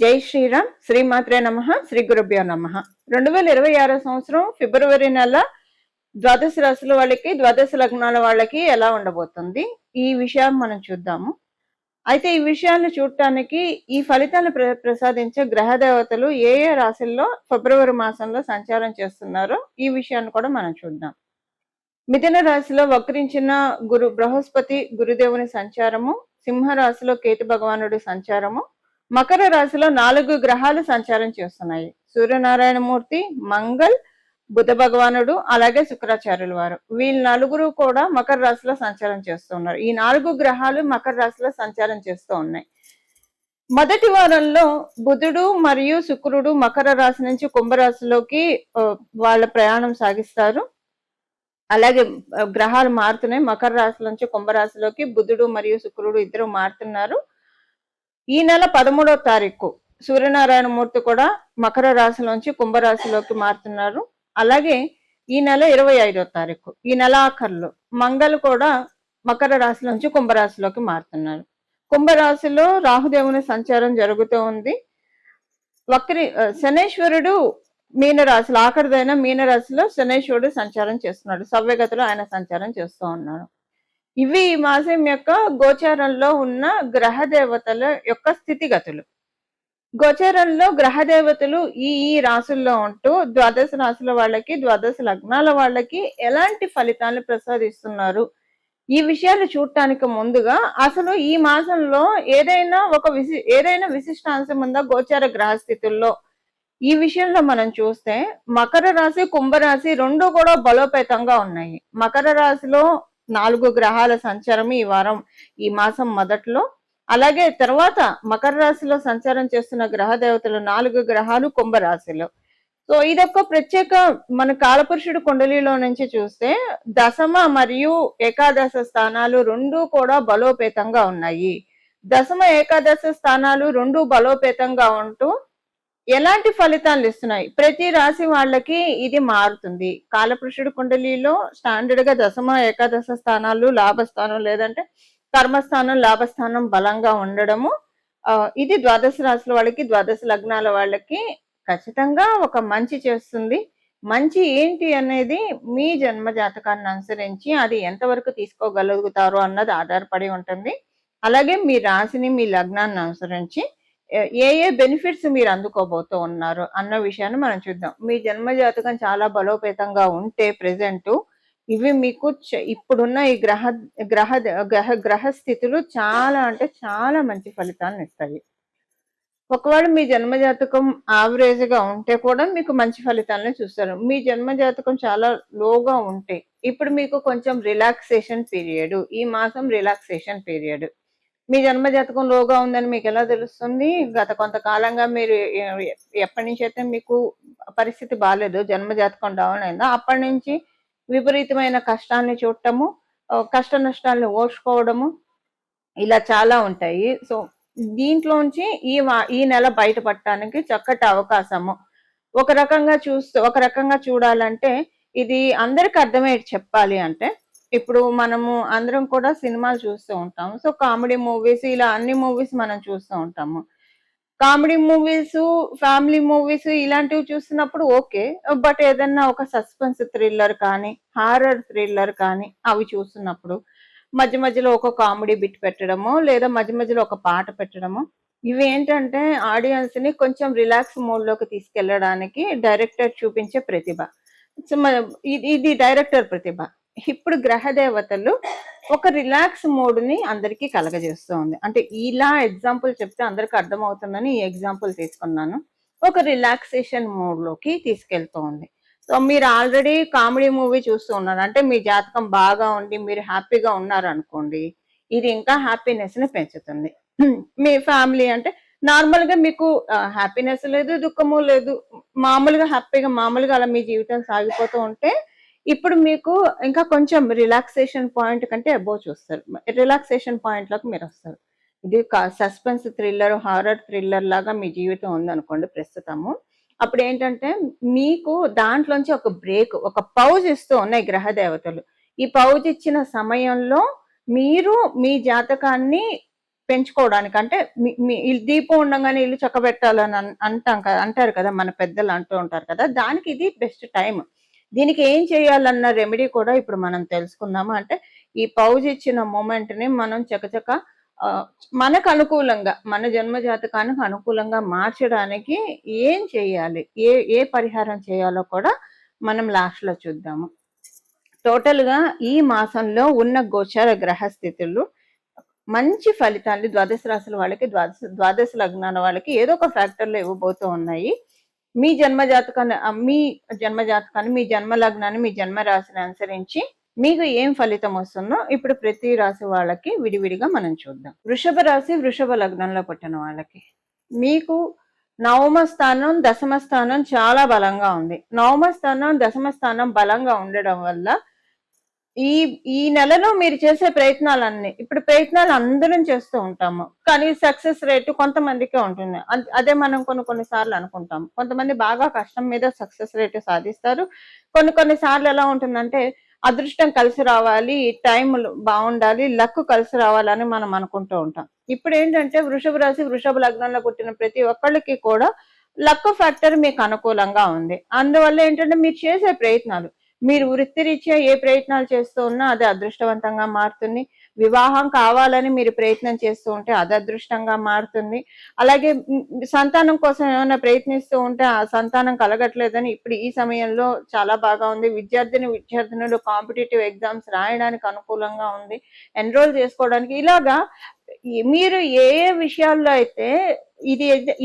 జై శ్రీరామ్. శ్రీమాత్రే నమ. శ్రీ గురుభ్యో నమ. 2026 సంవత్సరం ఫిబ్రవరి నెల ద్వాదశ రాశుల వాళ్ళకి, ద్వాదశ లగ్నాల వాళ్ళకి ఎలా ఉండబోతుంది, ఈ విషయాన్ని మనం చూద్దాము. అయితే ఈ విషయాన్ని చూడటానికి ఈ ఫలితాన్ని ప్రసాదించే గ్రహ దేవతలు ఏ ఏ రాశుల్లో ఫిబ్రవరి మాసంలో సంచారం చేస్తున్నారో ఈ విషయాన్ని కూడా మనం చూద్దాం. మిథున రాశిలో వక్రించిన బృహస్పతి గురుదేవుని సంచారము, సింహ రాశిలో కేతు భగవానుడి సంచారము, మకర రాశిలో 4 గ్రహాలు సంచారం చేస్తున్నాయి. సూర్యనారాయణమూర్తి, మంగళ్, బుధ భగవానుడు, అలాగే శుక్రాచార్యుల వారు, వీళ్ళు నలుగురు కూడా మకర రాశిలో సంచారం చేస్తున్నారు. ఈ 4 గ్రహాలు మకర రాశిలో సంచారం చేస్తూ ఉన్నాయి. మొదటి వారంలో బుధుడు మరియు శుక్రుడు మకర రాశి నుంచి కుంభరాశిలోకి వాళ్ళ ప్రయాణం సాగిస్తారు. అలాగే గ్రహాలు మారుతున్నాయి. మకర రాశి నుంచి కుంభరాశిలోకి బుధుడు మరియు శుక్రుడు ఇద్దరు మారుతున్నారు. ఈ నెల 13వ తారీఖు సూర్యనారాయణమూర్తి కూడా మకర రాశిలోంచి కుంభరాశిలోకి మారుతున్నారు. అలాగే ఈ నెల 25వ తారీఖు, ఈ నెల ఆఖర్లో మంగళ కూడా మకర రాశి నుంచి కుంభరాశిలోకి మారుతున్నారు. కుంభరాశిలో రాహుదేవుని సంచారం జరుగుతూ ఉంది. శనేశ్వరుడు మీనరాశిలో, ఆఖరిదైన మీనరాశిలో శనేశ్వరుడు సంచారం చేస్తున్నాడు. సవ్యగతిలో ఆయన సంచారం చేస్తూ ఉన్నాడు. ఇవి ఈ మాసం యొక్క గోచారంలో ఉన్న గ్రహ దేవతల యొక్క స్థితిగతులు. గోచారంలో గ్రహ దేవతలు ఈ రాశుల్లో ఉంటూ ద్వాదశ రాశుల వాళ్ళకి, ద్వాదశ లగ్నాల వాళ్ళకి ఎలాంటి ఫలితాలను ప్రసాదిస్తున్నారు, ఈ విషయాలు చూడటానికి ముందుగా అసలు ఈ మాసంలో ఏదైనా విశిష్టాంశం ఉందా గోచార గ్రహ స్థితుల్లో, ఈ విషయంలో మనం చూస్తే మకర రాశి, కుంభరాశి రెండు కూడా బలోపేతంగా ఉన్నాయి. మకర రాశిలో 4 గ్రహాల సంచారం ఈ మాసం మొదట్లో, అలాగే తర్వాత మకర రాశిలో సంచారం చేస్తున్న గ్రహ దేవతలు 4 గ్రహాలు కుంభరాశిలో. సో ఇదొక ప్రత్యేక మన కాలపురుషుడు కుండలిలో నుంచి చూస్తే దశమ మరియు ఏకాదశ స్థానాలు రెండు కూడా బలోపేతంగా ఉన్నాయి. దశమ ఏకాదశ స్థానాలు రెండు బలోపేతంగా ఉంటూ ఎలాంటి ఫలితాలు ఇస్తున్నాయి, ప్రతి రాశి వాళ్ళకి ఇది మారుతుంది. కాలపురుషుడు కుండలిలో స్టాండర్డ్ గా దశమ ఏకాదశ స్థానాలు లాభస్థానం లేదంటే కర్మస్థానం లాభస్థానం బలంగా ఉండడము, ఇది ద్వాదశ రాశుల వాళ్ళకి, ద్వాదశ లగ్నాల వాళ్ళకి ఖచ్చితంగా ఒక మంచి చేస్తుంది. మంచి ఏంటి అనేది మీ జన్మ జాతకాన్ని అనుసరించి అది ఎంతవరకు తీసుకోగలుగుతారో అన్నది ఆధారపడి ఉంటుంది. అలాగే మీ రాశిని, మీ లగ్నాన్ని అనుసరించి ఏ బెనిఫిట్స్ మీరు అందుకోబోతూ ఉన్నారు అన్న విషయాన్ని మనం చూద్దాం. మీ జన్మ జాతకం చాలా బలోపేతంగా ఉంటే ప్రెసెంట్ ఇవి మీకు ఇప్పుడున్న ఈ గ్రహ స్థితులు చాలా అంటే చాలా మంచి ఫలితాలను ఇస్తాయి. ఒకవేళ మీ జన్మ జాతకం యావరేజ్ గా ఉంటే కూడా మీకు మంచి ఫలితాలను చూస్తారు. మీ జన్మ జాతకం చాలా లోగా ఉంటే ఇప్పుడు మీకు కొంచెం రిలాక్సేషన్ పీరియడ్, ఈ మాసం రిలాక్సేషన్ పీరియడ్. మీ జన్మ జాతకం లోగా ఉందని మీకు ఎలా తెలుస్తుంది? గత కొంతకాలంగా మీరు ఎప్పటి నుంచి అయితే మీకు పరిస్థితి బాగాలేదు, జన్మ జాతకం డౌన్ అయిందో అప్పటి నుంచి విపరీతమైన కష్టాన్ని చూడటము, కష్ట నష్టాలను ఓర్చుకోవడము, ఇలా చాలా ఉంటాయి. సో దీంట్లోంచి ఈ నెల బయటపడటానికి చక్కటి అవకాశము. ఒక రకంగా చూడాలంటే ఇది అందరికి అర్థమయ్యేది చెప్పాలి అంటే, ఇప్పుడు మనము అందరం కూడా సినిమాలు చూస్తూ ఉంటాము. సో కామెడీ మూవీస్, ఇలా అన్ని మూవీస్ మనం చూస్తూ ఉంటాము. కామెడీ మూవీస్, ఫ్యామిలీ మూవీస్ ఇలాంటివి చూస్తున్నప్పుడు ఓకే, బట్ ఏదన్నా ఒక సస్పెన్స్ థ్రిల్లర్ కానీ, హారర్ థ్రిల్లర్ కానీ అవి చూస్తున్నప్పుడు మధ్య మధ్యలో ఒక కామెడీ బిట్ పెట్టడము, లేదా మధ్య మధ్యలో ఒక పాట పెట్టడము, ఇవి ఏంటంటే ఆడియన్స్ ని కొంచెం రిలాక్స్ మోడ్ లోకి తీసుకెళ్లడానికి డైరెక్టర్ చూపించే ప్రతిభ. ఇది డైరెక్టర్ ప్రతిభ. ఇప్పుడు గ్రహ దేవతలు ఒక రిలాక్స్ మోడ్ ని అందరికీ కలగజేస్తూ ఉంది. అంటే ఇలా ఎగ్జాంపుల్ చెప్తే అందరికి అర్థమవుతుందని ఈ ఎగ్జాంపుల్ తీసుకున్నాను. ఒక రిలాక్సేషన్ మోడ్ లోకి తీసుకెళ్తూ ఉంది. సో మీరు ఆల్రెడీ కామెడీ మూవీ చూస్తూ ఉన్నారు అంటే మీ జాతకం బాగా ఉండి మీరు హ్యాపీగా ఉన్నారు అనుకోండి, ఇది ఇంకా హ్యాపీనెస్ ని పెంచుతుంది. మీ ఫ్యామిలీ అంటే నార్మల్ గా మీకు హ్యాపీనెస్ లేదు, దుఃఖము లేదు, మామూలుగా అలా మీ జీవితం సాగిపోతూ ఉంటే ఇప్పుడు మీకు ఇంకా కొంచెం రిలాక్సేషన్ పాయింట్ కంటే అబోవ్ చూస్తారు. రిలాక్సేషన్ పాయింట్ లోకి మీరు వస్తారు. ఇది సస్పెన్స్ థ్రిల్లర్, హారర్ థ్రిల్లర్ లాగా మీ జీవితం ఉందనుకోండి ప్రస్తుతము. అప్పుడు ఏంటంటే మీకు దాంట్లోంచి ఒక బ్రేక్, ఒక పౌజ్ ఇస్తూ ఉన్నాయి గ్రహ దేవతలు. ఈ పౌజ్ ఇచ్చిన సమయంలో మీరు మీ జాతకాన్ని పెంచుకోవడానికి, అంటే మీ దీపం ఉండగానే ఇల్లు చక్కబెట్టాలని అంటారు కదా, మన పెద్దలు అంటూ ఉంటారు కదా, దానికి ఇది బెస్ట్ టైం. దీనికి ఏం చేయాలన్న రెమెడీ కూడా ఇప్పుడు మనం తెలుసుకుందాము. అంటే ఈ పౌజ్ ఇచ్చిన మూమెంట్ ని మనం చకచక మనకు అనుకూలంగా, మన జన్మ జాతకానికి అనుకూలంగా మార్చడానికి ఏం చేయాలి, ఏ ఏ పరిహారం చేయాలో కూడా మనం లాస్ట్ లో చూద్దాము. టోటల్ గా ఈ మాసంలో ఉన్న గోచార గ్రహ స్థితులు మంచి ఫలితాన్ని ద్వాదశ రాశుల వాళ్ళకి, ద్వాదశ లగ్నాల వాళ్ళకి ఏదో ఒక ఫ్యాక్టర్లో ఇవ్వబోతూ ఉన్నాయి. మీ జన్మ జాతకాన్ని, మీ జన్మ లగ్నాన్ని, మీ జన్మ రాశిని అనుసరించి మీకు ఏం ఫలితం వస్తుందో ఇప్పుడు ప్రతి రాశి వాళ్ళకి విడివిడిగా మనం చూద్దాం. వృషభ రాశి, వృషభ లగ్నంలో పుట్టిన వాళ్ళకి మీకు నవమ స్థానం, దశమ స్థానం చాలా బలంగా ఉంది. నవమ స్థానం, దశమ స్థానం బలంగా ఉండడం వల్ల ఈ ఈ నెలలో మీరు చేసే ప్రయత్నాలన్నీ, ఇప్పుడు ప్రయత్నాలు అందరం చేస్తూ ఉంటాము, కానీ సక్సెస్ రేటు కొంతమందికే ఉంటుంది. అదే మనం కొన్ని సార్లు అనుకుంటాం. కొంతమంది బాగా కష్టం మీద సక్సెస్ రేటు సాధిస్తారు. కొన్ని సార్లు ఎలా ఉంటుందంటే అదృష్టం కలిసి రావాలి, టైం బాగుండాలి, లక్ కలిసి రావాలని మనం అనుకుంటూ ఉంటాం. ఇప్పుడు ఏంటంటే వృషభ రాశి, వృషభ లగ్నంలో పుట్టిన ప్రతి ఒక్కళ్ళకి కూడా లక్ ఫ్యాక్టర్ మీకు అనుకూలంగా ఉంది. అందువల్ల ఏంటంటే మీరు చేసే ప్రయత్నాలు, మీరు వృత్తిరీత్యా ఏ ప్రయత్నాలు చేస్తూ ఉన్నా అది అదృష్టవంతంగా మారుతుంది. వివాహం కావాలని మీరు ప్రయత్నం చేస్తూ ఉంటే అది అదృష్టంగా మారుతుంది. అలాగే సంతానం కోసం ఏమైనా ప్రయత్నిస్తూ ఉంటే ఆ సంతానం కలగట్లేదని ఇప్పుడు ఈ సమయంలో చాలా బాగా ఉంది. విద్యార్థినులు కాంపిటేటివ్ ఎగ్జామ్స్ రాయడానికి అనుకూలంగా ఉంది, ఎన్రోల్ చేసుకోవడానికి. ఇలాగా మీరు ఏ విషయాల్లో అయితే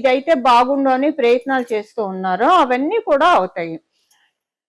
ఇదైతే బాగుండు అని ప్రయత్నాలు చేస్తూ ఉన్నారో అవన్నీ కూడా అవుతాయి.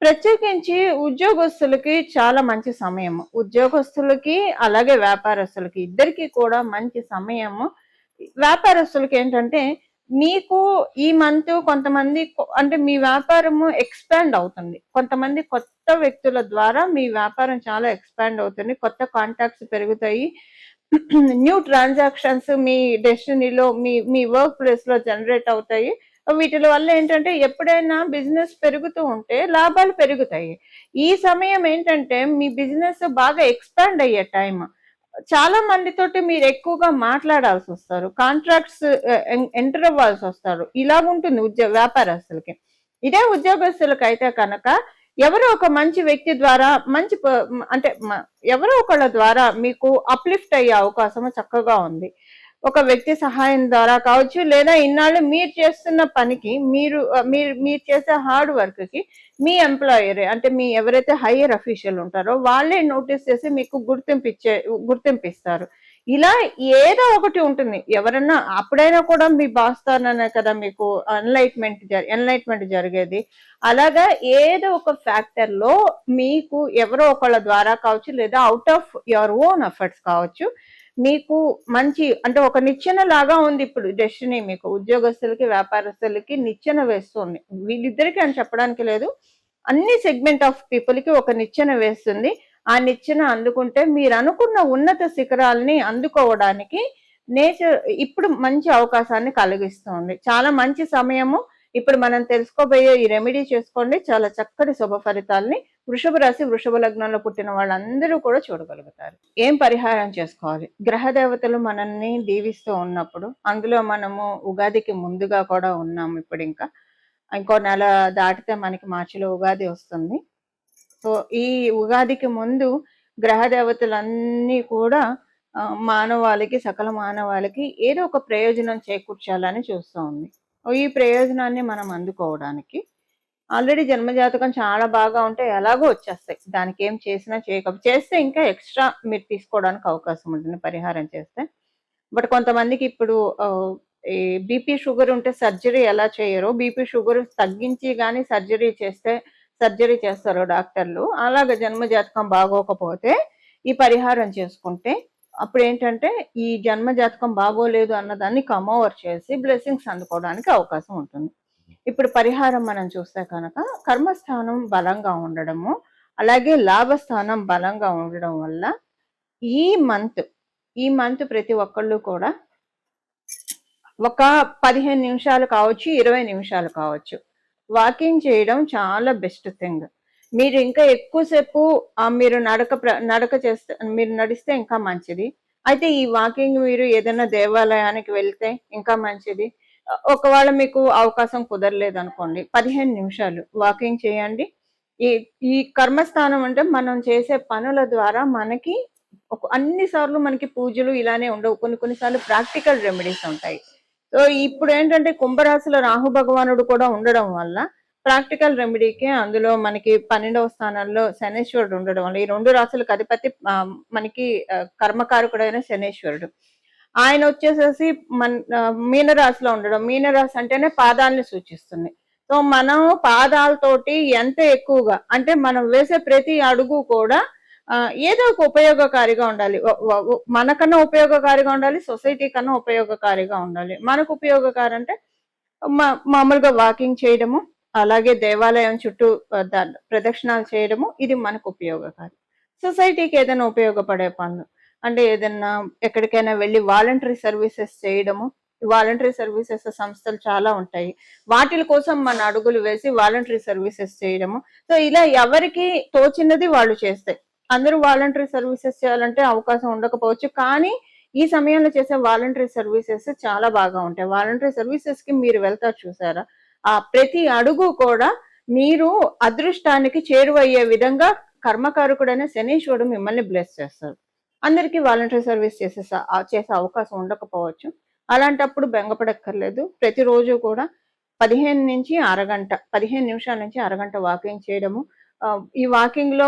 ప్రత్యేకించి ఉద్యోగస్తులకి చాలా మంచి సమయము. ఉద్యోగస్తులకి అలాగే వ్యాపారస్తులకి ఇద్దరికి కూడా మంచి సమయము. వ్యాపారస్తులకి ఏంటంటే మీకు ఈ మంత్ కొంతమంది అంటే మీ వ్యాపారము ఎక్స్పాండ్ అవుతుంది. కొంతమంది కొత్త వ్యక్తుల ద్వారా మీ వ్యాపారం చాలా ఎక్స్పాండ్ అవుతుంది. కొత్త కాంటాక్ట్స్ పెరుగుతాయి. న్యూ ట్రాన్సాక్షన్స్ మీ డెస్టినీలో, మీ వర్క్ ప్లేస్ లో జనరేట్ అవుతాయి. వీటి వల్ల ఏంటంటే ఎప్పుడైనా బిజినెస్ పెరుగుతూ ఉంటే లాభాలు పెరుగుతాయి. ఈ సమయం ఏంటంటే మీ బిజినెస్ బాగా ఎక్స్పాండ్ అయ్యే టైం. చాలా మందితోటి మీరు ఎక్కువగా మాట్లాడాల్సి వస్తారు, కాంట్రాక్ట్స్ ఎంటర్ అవ్వాల్సి వస్తారు. ఇలాగుంటుంది వ్యాపారస్తులకి. ఇదే ఉద్యోగస్తులకి అయితే కనుక ఎవరో ఒక మంచి వ్యక్తి ద్వారా, అంటే ఎవరో ఒకళ్ళ ద్వారా మీకు అప్లిఫ్ట్ అయ్యే అవకాశం చక్కగా ఉంది. ఒక వ్యక్తి సహాయం ద్వారా కావచ్చు, లేదా ఇన్నాళ్ళు మీరు చేస్తున్న పనికి, మీరు చేసే హార్డ్ వర్క్ కి మీ ఎంప్లాయర్, అంటే మీ ఎవరైతే హైయర్ అఫీషియల్ ఉంటారో వాళ్ళే నోటీస్ చేసి మీకు గుర్తింపిస్తారు. ఇలా ఏదో ఒకటి ఉంటుంది. ఎవరన్నా అప్పుడైనా కూడా మీ బాస్ తోనే కదా మీకు ఎన్లైట్మెంట్ జరిగేది. అలాగా ఏదో ఒక ఫ్యాక్టర్ లో మీకు ఎవరో ఒకళ్ళ ద్వారా కావచ్చు, లేదా out of your own efforts కావచ్చు, మీకు మంచి, అంటే ఒక నిచ్చెన లాగా ఉంది ఇప్పుడు డెస్టినీ. మీకు ఉద్యోగస్తులకి, వ్యాపారస్తులకి నిచ్చెన వేస్తుంది. వీళ్ళిద్దరికి అని చెప్పడానికి లేదు, అన్ని సెగ్మెంట్ ఆఫ్ పీపుల్ కి ఒక నిచ్చెన వేస్తుంది. ఆ నిచ్చెన అందుకుంటే మీరు అనుకున్న ఉన్నత శిఖరాలని అందుకోవడానికి నేచర్ ఇప్పుడు మంచి అవకాశాన్ని కలిగిస్తుంది. చాలా మంచి సమయము. ఇప్పుడు మనం తెలుసుకోబోయే ఈ రెమెడీ చేసుకోండి, చాలా చక్కటి శుభ ఫలితాలని వృషభ రాశి, వృషభ లగ్నంలో పుట్టిన వాళ్ళందరూ కూడా చూడగలుగుతారు. ఏం పరిహారం చేసుకోవాలి? గ్రహ దేవతలు మనల్ని దీవిస్తూ ఉన్నప్పుడు, అందులో మనము ఉగాదికి ముందుగా కూడా ఉన్నాము. ఇప్పుడు ఇంకో నెల దాటితే మనకి మార్చిలో ఉగాది వస్తుంది. సో ఈ ఉగాదికి ముందు గ్రహ దేవతలన్నీ కూడా మానవాళికి, సకల మానవాళికి ఏదో ఒక ప్రయోజనం చేకూర్చాలని చూస్తూ ఉంది. ఈ ప్రయోజనాన్ని మనం అందుకోవడానికి ఆల్రెడీ జన్మజాతకం చాలా బాగా ఉంటే ఎలాగో వచ్చేస్తాయి. దానికి ఏం చేసినా చేస్తే ఇంకా ఎక్స్ట్రా మీరు తీసుకోవడానికి అవకాశం ఉంటుంది పరిహారం చేస్తే. బట్ కొంతమందికి ఇప్పుడు ఈ బీపీ షుగర్ ఉంటే సర్జరీ ఎలా చేయరో, బీపీ షుగర్ తగ్గించి కానీ సర్జరీ చేస్తారు డాక్టర్లు. అలాగ జన్మజాతకం బాగోకపోతే ఈ పరిహారం చేసుకుంటే అప్పుడు ఏంటంటే ఈ జన్మ జాతకం బాగోలేదు అన్నదాన్ని కమ్ ఓవర్ చేసి బ్లెస్సింగ్స్ అందుకోవడానికి అవకాశం ఉంటుంది. ఇప్పుడు పరిహారం మనం చూస్తే కనుక కర్మస్థానం బలంగా ఉండడము, అలాగే లాభస్థానం బలంగా ఉండడం వల్ల ఈ మంత్ ప్రతి ఒక్కళ్ళు కూడా ఒక 15 నిమిషాలు కావచ్చు, 20 నిమిషాలు కావచ్చు, వాకింగ్ చేయడం చాలా బెస్ట్ థింగ్. మీరు ఇంకా ఎక్కువసేపు మీరు నడిస్తే ఇంకా మంచిది. అయితే ఈ వాకింగ్ మీరు ఏదైనా దేవాలయానికి వెళ్తే ఇంకా మంచిది. ఒకవేళ మీకు అవకాశం కుదరలేదనుకోండి, 15 నిమిషాలు వాకింగ్ చేయండి. ఈ ఈ కర్మస్థానం అంటే మనం చేసే పనుల ద్వారా మనకి అన్ని సార్లు మనకి పూజలు ఇలానే ఉండవు. కొన్ని సార్లు ప్రాక్టికల్ రెమెడీస్ ఉంటాయి. సో ఇప్పుడేంటంటే కుంభరాశిలో రాహు భగవానుడు కూడా ఉండడం వల్ల ప్రాక్టికల్ రెమెడీకి అందులో మనకి 12వ స్థానంలో శనీశ్వరుడు ఉండడం వల్ల ఈ 2 రాశులకు అధిపతి మనకి కర్మకారకుడైన శనీశ్వరుడు. ఆయన వచ్చేసేసి మీనరాశిలో ఉండడం. మీనరాశి అంటేనే పాదాలని సూచిస్తుంది. సో మనం పాదాలతోటి ఎంత ఎక్కువగా అంటే మనం వేసే ప్రతి అడుగు కూడా ఏదో ఒక ఉపయోగకారిగా ఉండాలి. మనకన్నా ఉపయోగకారిగా ఉండాలి, సొసైటీ కన్నా ఉపయోగకారిగా ఉండాలి. మనకు ఉపయోగకారి అంటే మామూలుగా వాకింగ్ చేయడము, అలాగే దేవాలయం చుట్టూ ప్రదక్షిణాలు చేయడము, ఇది మనకు ఉపయోగకారి. సొసైటీకి ఏదైనా ఉపయోగపడే పనులు అంటే ఏదైనా ఎక్కడికైనా వెళ్ళి వాలంటరీ సర్వీసెస్ చేయడము. వాలంటరీ సర్వీసెస్ సంస్థలు చాలా ఉంటాయి. వాటి కోసం మన అడుగులు వేసి వాలంటరీ సర్వీసెస్ చేయడము. సో ఇలా ఎవరికి తోచినది వాళ్ళు చేస్తే, అందరూ వాలంటరీ సర్వీసెస్ చేయాలంటే అవకాశం ఉండకపోవచ్చు, కానీ ఈ సమయంలో చేసే వాలంటరీ సర్వీసెస్ చాలా బాగా ఉంటాయి. వాలంటరీ సర్వీసెస్ కి మీరు వెళ్తారు చూసారా, ఆ ప్రతి అడుగు కూడా మీరు అదృష్టానికి చేరువయ్యే విధంగా కర్మకారకుడైన శనీశ్వరుడు మిమ్మల్ని బ్లెస్ చేస్తారు. అందరికీ వాలంటరీ సర్వీస్ చేసే అవకాశం ఉండకపోవచ్చు. అలాంటప్పుడు బెంగపడక్కర్లేదు. ప్రతిరోజు కూడా 15 నుంచి అరగంట, 15 నిమిషాల నుంచి అరగంట వాకింగ్ చేయడము. ఈ వాకింగ్ లో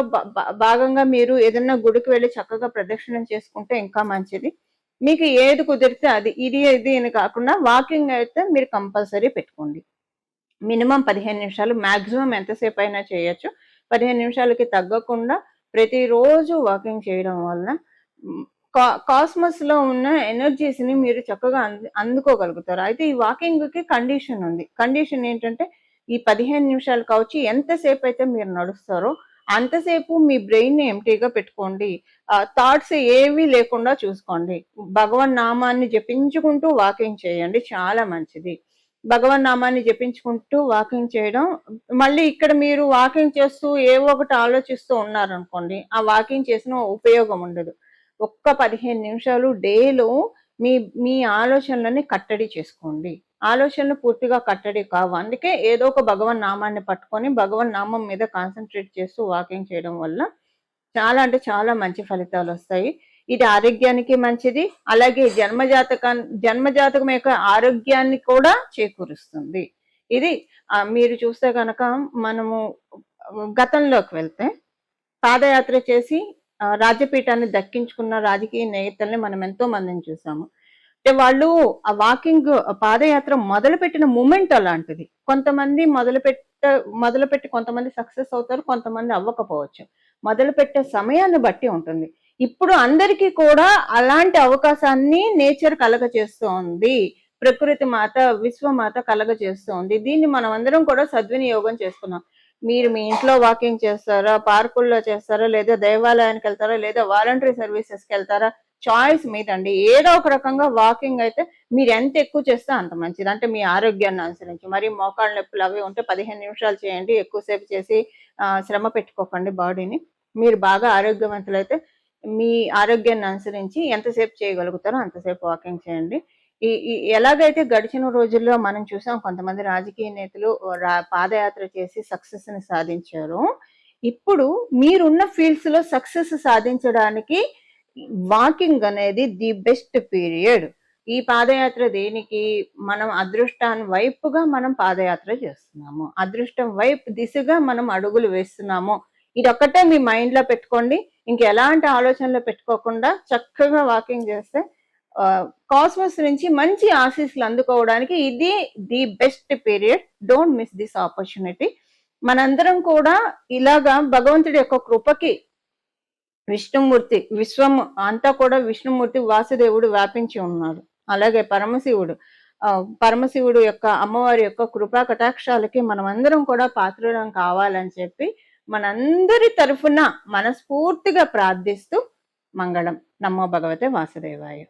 భాగంగా మీరు ఏదైనా గుడికి వెళ్ళి చక్కగా ప్రదక్షిణం చేసుకుంటే ఇంకా మంచిది. మీకు ఏది కుదిరితే అది, ఇది అని కాకుండా వాకింగ్ అయితే మీరు కంపల్సరీ పెట్టుకోండి. మినిమం 15 నిమిషాలు, మాక్సిమం ఎంతసేపు అయినా చేయొచ్చు. 15 నిమిషాలకి తగ్గకుండా ప్రతిరోజు వాకింగ్ చేయడం వల్ల కాస్మస్ లో ఉన్న ఎనర్జీస్ ని మీరు చక్కగా అందుకోగలుగుతారు. అయితే ఈ వాకింగ్ కి కండిషన్ ఉంది. కండిషన్ ఏంటంటే ఈ 15 నిమిషాలు కావచ్చు, ఎంతసేపు అయితే మీరు నడుస్తారో అంతసేపు మీ బ్రెయిన్ ని ఎంటీగా పెట్టుకోండి. థాట్స్ ఏవి లేకుండా చూసుకోండి. భగవన్ నామాన్ని జపించుకుంటూ వాకింగ్ చేయండి, చాలా మంచిది. భగవన్ నామాన్ని జపించుకుంటూ వాకింగ్ చేయడం. మళ్ళీ ఇక్కడ మీరు వాకింగ్ చేస్తూ ఏవో ఒకటి ఆలోచిస్తూ ఉన్నారనుకోండి, ఆ వాకింగ్ చేసిన ఉపయోగం ఉండదు. ఒక్క 15 నిమిషాలు డేలో మీ మీ ఆలోచనలని కట్టడి చేసుకోండి. ఆలోచనలు పూర్తిగా కట్టడి కావు. అందుకే ఏదో ఒక భగవన్ నామాన్ని పట్టుకొని భగవన్ నామం మీద కాన్సన్ట్రేట్ చేస్తూ వాకింగ్ చేయడం వల్ల చాలా అంటే చాలా మంచి ఫలితాలు వస్తాయి. ఇది ఆరోగ్యానికి మంచిది, అలాగే జన్మజాతకం యొక్క ఆరోగ్యాన్ని కూడా చేకూరుస్తుంది. ఇది మీరు చూస్తే కనుక మనము గతంలోకి వెళ్తే పాదయాత్ర చేసి రాజ్యపీఠాన్ని దక్కించుకున్న రాజకీయ నేతల్ని మనం ఎంతో మందిని చూసాము. అంటే వాళ్ళు ఆ వాకింగ్ పాదయాత్ర మొదలుపెట్టిన మూమెంట్ అలాంటిది. కొంతమంది మొదలుపెట్టి కొంతమంది సక్సెస్ అవుతారు, కొంతమంది అవ్వకపోవచ్చు. మొదలుపెట్టే సమయాన్ని బట్టి ఉంటుంది. ఇప్పుడు అందరికీ కూడా అలాంటి అవకాశాన్ని నేచర్ కలగజేస్తోంది. ప్రకృతి మాత, విశ్వమాత కలగజేస్తోంది. దీన్ని మనం అందరం కూడా సద్వినియోగం చేసుకున్నాం. మీరు మీ ఇంట్లో వాకింగ్ చేస్తారా, పార్కుల్లో చేస్తారా, లేదా దేవాలయానికి వెళ్తారా, లేదా వాలంటరీ సర్వీసెస్కి వెళ్తారా, చాయిస్ మీదండి. ఏదో ఒక రకంగా వాకింగ్ అయితే మీరు ఎంత ఎక్కువ చేస్తే అంత మంచిది. అంటే మీ ఆరోగ్యాన్ని అనుసరించి. మరి మోకాళ్ళ నొప్పులు అవి ఉంటే 15 నిమిషాలు చేయండి. ఎక్కువసేపు చేసి శ్రమ పెట్టుకోకండి బాడీని. మీరు బాగా ఆరోగ్యవంతులైతే మీ ఆరోగ్యాన్ని అనుసరించి ఎంతసేపు చేయగలుగుతారో అంతసేపు వాకింగ్ చేయండి. ఎలాగైతే గడిచిన రోజుల్లో మనం చూసాం కొంతమంది రాజకీయ నేతలు పాదయాత్ర చేసి సక్సెస్ ని సాధించారు. ఇప్పుడు మీరున్న ఫీల్డ్స్ లో సక్సెస్ సాధించడానికి వాకింగ్ అనేది ది బెస్ట్ పీరియడ్. ఈ పాదయాత్ర దేనికి? మనం అదృష్టాన్ని వైపుగా మనం పాదయాత్ర చేస్తున్నాము, అదృష్టం వైపు దిశగా మనం అడుగులు వేస్తున్నాము. ఇదొక్కటే మీ మైండ్ లో పెట్టుకోండి. ఇంకెలాంటి ఆలోచనలు పెట్టుకోకుండా చక్కగా వాకింగ్ చేస్తే కాస్మస్ నుంచి మంచి ఆశీస్సులు అందుకోవడానికి ఇది the best period. Don't miss this opportunity. మనందరం కూడా ఇలాగా భగవంతుడి యొక్క కృపకి విష్ణుమూర్తి, విశ్వం అంతా కూడా విష్ణుమూర్తి వాసుదేవుడు వ్యాపించి ఉన్నాడు. అలాగే పరమశివుడు యొక్క అమ్మవారి యొక్క కృపా కటాక్షాలకి మనం అందరం కూడా పాత్రలం కావాలని చెప్పి మనందరి తరఫున మనస్ఫూర్తిగా ప్రార్థిస్తూ మంగళం. నమో భగవతే వాసుదేవాయ.